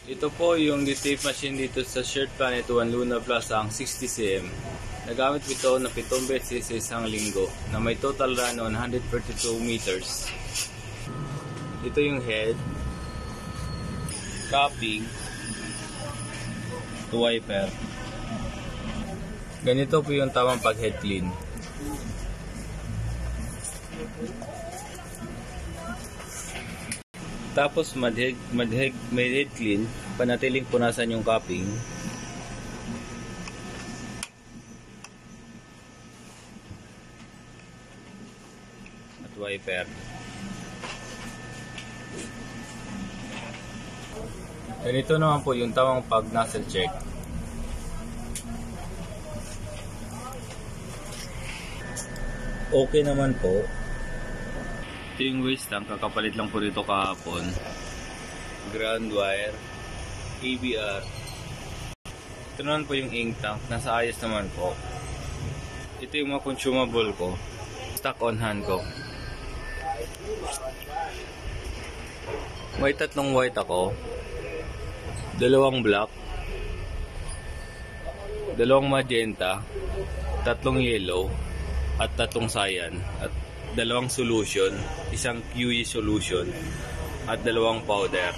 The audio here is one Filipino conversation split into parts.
Ito po yung tape machine dito sa Shared Planet 1 Luna Plaza, ang 60cm. Nagamit ko ito na 7 beses sa isang linggo na may total run on 132 meters. Ito yung head, cupping, wiper. Ganito po yung tamang pag-head clean. Tapos may head clean, panatiling punasan yung cupping. At wiper. Ganito naman po yung tamang pag-nozzle check. Okay naman po. Ito yung waste tank, kakapalit lang po dito kahapon. Ground wire, ABR. Ito naman po yung ink tank, nasa ayos naman po. Ito yung mga consumable ko, stock on hand ko. May 3 white ako, 2 black, 2 magenta, 3 yellow, at 3 cyan, at 2 solution, isang QE solution, at 2 powder.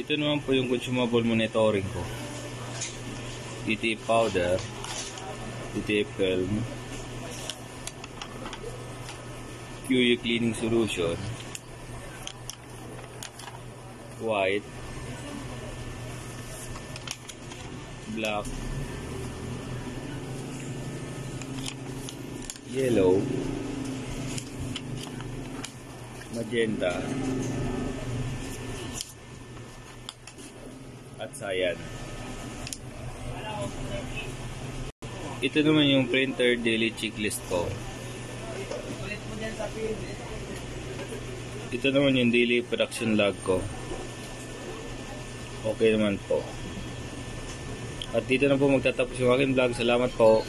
Ito naman po yung consumable monitoring ko. DTF powder, DTF film, QE cleaning solution, white, black, yellow, magenta, at cyan. Ito naman yung printer daily checklist ko. Ito naman yung daily production log ko. Okay naman po. At dito na po magtatapos yung aking vlog. Salamat po.